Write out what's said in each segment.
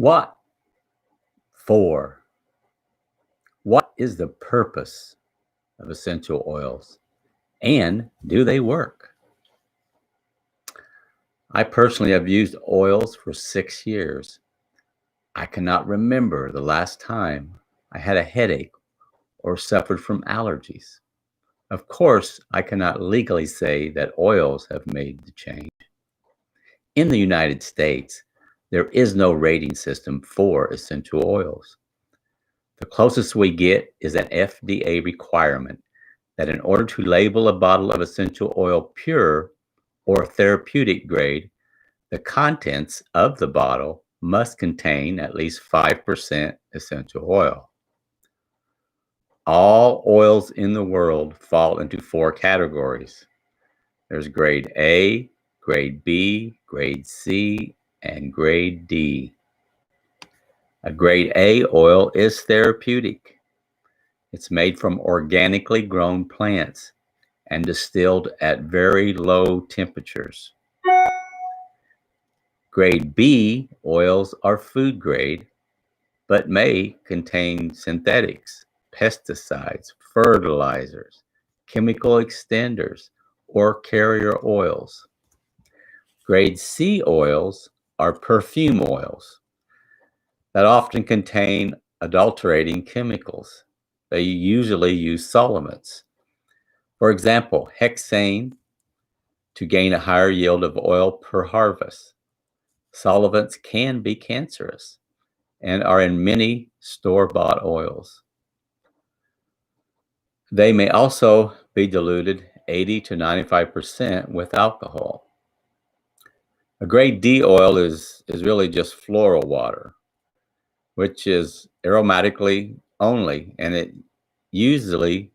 What for? What is the purpose of essential oils? And do they work? I personally have used oils for 6 years. I cannot remember the last time I had a headache or suffered from allergies. Of course, I cannot legally say that oils have made the change. In the United States, there is no rating system for essential oils. The closest we get is an FDA requirement that in order to label a bottle of essential oil pure or therapeutic grade, the contents of the bottle must contain at least 5% essential oil. All oils in the world fall into 4 categories. There's grade A, grade B, grade C, and grade D. A grade A oil is therapeutic. It's made from organically grown plants and distilled at very low temperatures. Grade B oils are food grade, but may contain synthetics, pesticides, fertilizers, chemical extenders, or carrier oils. Grade C oils are perfume oils that often contain adulterating chemicals. They usually use solvents. For example, hexane to gain a higher yield of oil per harvest. Solvents can be cancerous and are in many store-bought oils. They may also be diluted 80 to 95% with alcohol. A grade D oil is really just floral water, which is aromatically only, and it usually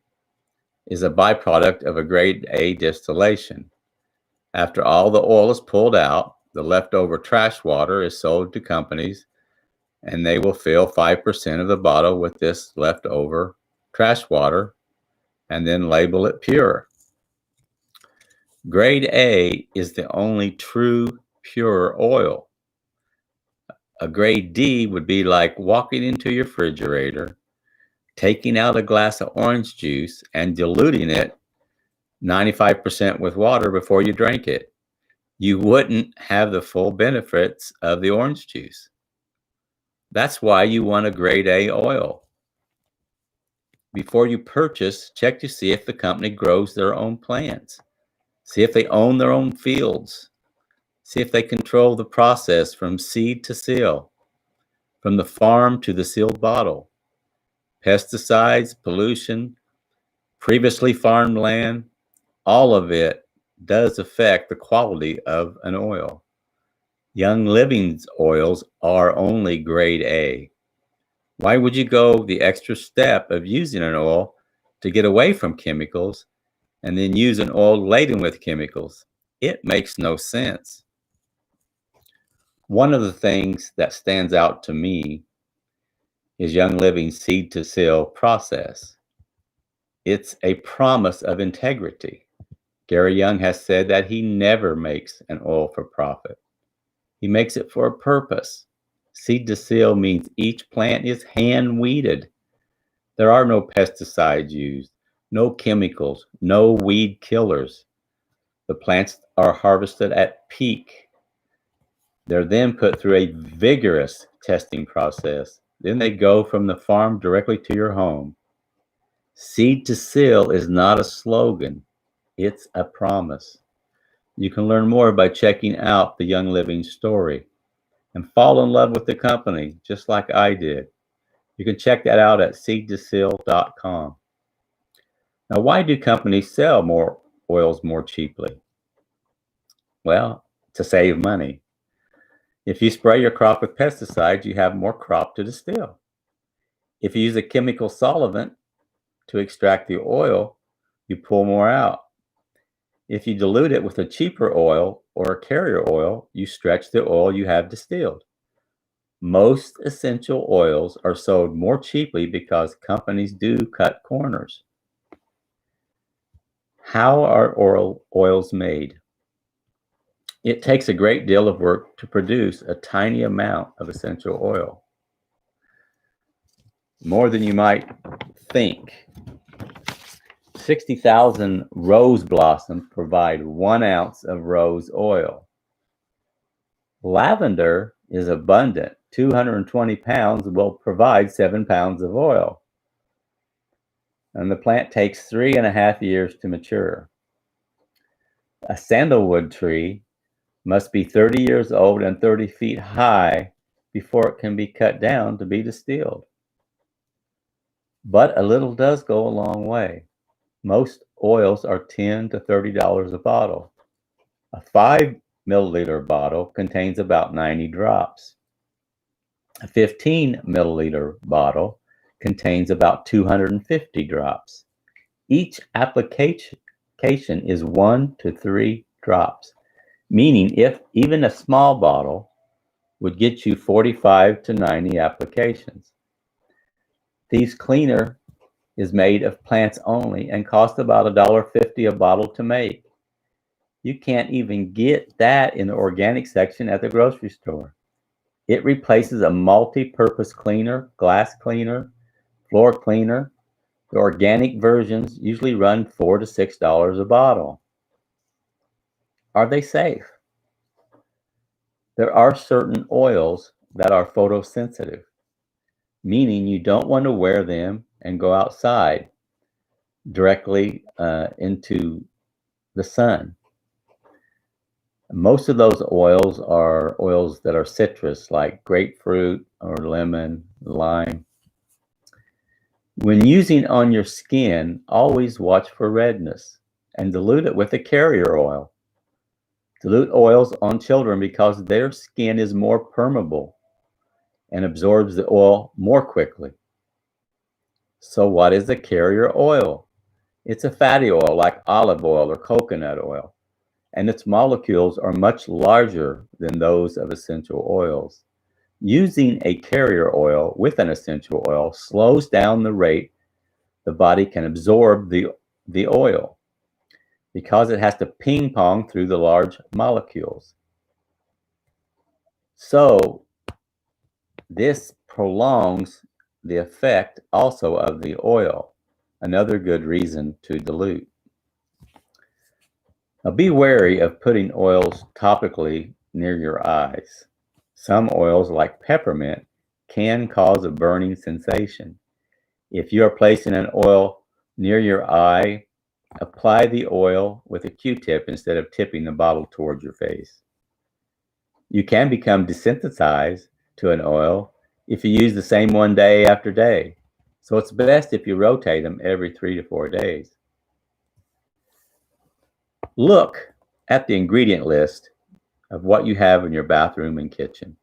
is a byproduct of a grade A distillation. After all the oil is pulled out, the leftover trash water is sold to companies, and they will fill 5% of the bottle with this leftover trash water and then label it pure. Grade A is the only true pure oil. A grade D would be like walking into your refrigerator, taking out a glass of orange juice and diluting it 95% with water before you drank it. You wouldn't have the full benefits of the orange juice. That's why you want a grade A oil. Before you purchase, check to see if the company grows their own plants. See if they own their own fields. See if they control the process from seed to seal, from the farm to the sealed bottle. Pesticides, pollution, previously farmed land, all of it does affect the quality of an oil. Young Living's oils are only grade A. Why would you go the extra step of using an oil to get away from chemicals and then use an oil laden with chemicals? It makes no sense. One of the things that stands out to me is Young Living's seed to seal process. It's a promise of integrity. Gary Young has said that he never makes an oil for profit. He makes it for a purpose. Seed to seal means each plant is hand weeded. There are no pesticides used, no chemicals, no weed killers. The plants are harvested at peak. They're then put through a vigorous testing process. Then they go from the farm directly to your home. Seed to seal is not a slogan, it's a promise. You can learn more by checking out the Young Living story and fall in love with the company just like I did. You can check that out at seedtoseal.com. Now, why do companies sell more oils more cheaply? Well, to save money. If you spray your crop with pesticides, you have more crop to distill. If you use a chemical solvent to extract the oil, you pull more out. If you dilute it with a cheaper oil or a carrier oil, you stretch the oil you have distilled. Most essential oils are sold more cheaply because companies do cut corners. How are oils made? It takes a great deal of work to produce a tiny amount of essential oil. More than you might think. 60,000 rose blossoms provide 1 ounce of rose oil. Lavender is abundant. 220 pounds will provide 7 pounds of oil. And the plant takes 3.5 years to mature. A sandalwood tree must be 30 years old and 30 feet high before it can be cut down to be distilled. But a little does go a long way. Most oils are $10 to $30 a bottle. A 5 milliliter bottle contains about 90 drops. A 15 milliliter bottle contains about 250 drops. Each application is 1 to 3 drops, meaning if even a small bottle would get you 45 to 90 applications. These cleaner is made of plants only and costs about $1.50 a bottle to make. You can't even get that in the organic section at the grocery store. It replaces a multi-purpose cleaner, glass cleaner, floor cleaner. The organic versions usually run $4 to $6 a bottle. Are they safe? There are certain oils that are photosensitive, meaning you don't want to wear them and go outside directly into the sun. Most of those oils are oils that are citrus, like grapefruit or lemon, lime. When using on your skin, always watch for redness and dilute it with a carrier oil. Dilute oils on children because their skin is more permeable and absorbs the oil more quickly. So what is a carrier oil? It's a fatty oil like olive oil or coconut oil, and its molecules are much larger than those of essential oils. Using a carrier oil with an essential oil slows down the rate the body can absorb the oil because it has to ping pong through the large molecules. So this prolongs the effect also of the oil, another good reason to dilute. Now be wary of putting oils topically near your eyes. Some oils, like peppermint, can cause a burning sensation. If you are placing an oil near your eye, apply the oil with a Q-tip instead of tipping the bottle towards your face. You can become desensitized to an oil if you use the same one day after day. So it's best if you rotate them every 3 to 4 days. Look at the ingredient list of what you have in your bathroom and kitchen.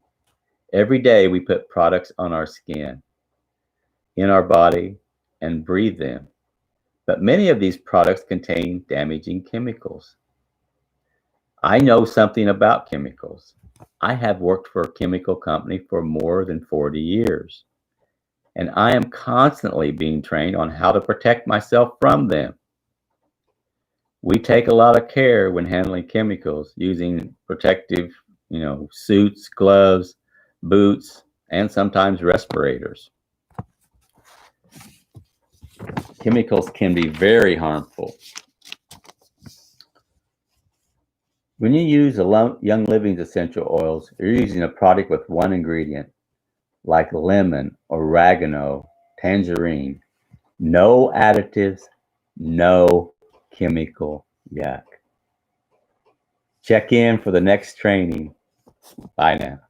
Every day we put products on our skin, in our body, and breathe them. But many of these products contain damaging chemicals. I know something about chemicals. I have worked for a chemical company for more than 40 years, and I am constantly being trained on how to protect myself from them. We take a lot of care when handling chemicals, using protective, suits, gloves, boots, and sometimes respirators. Chemicals can be very harmful. When you use Young Living's essential oils, you're using a product with one ingredient, like lemon, oregano, tangerine. No additives, no chemical yuck. Check in for the next training. Bye now.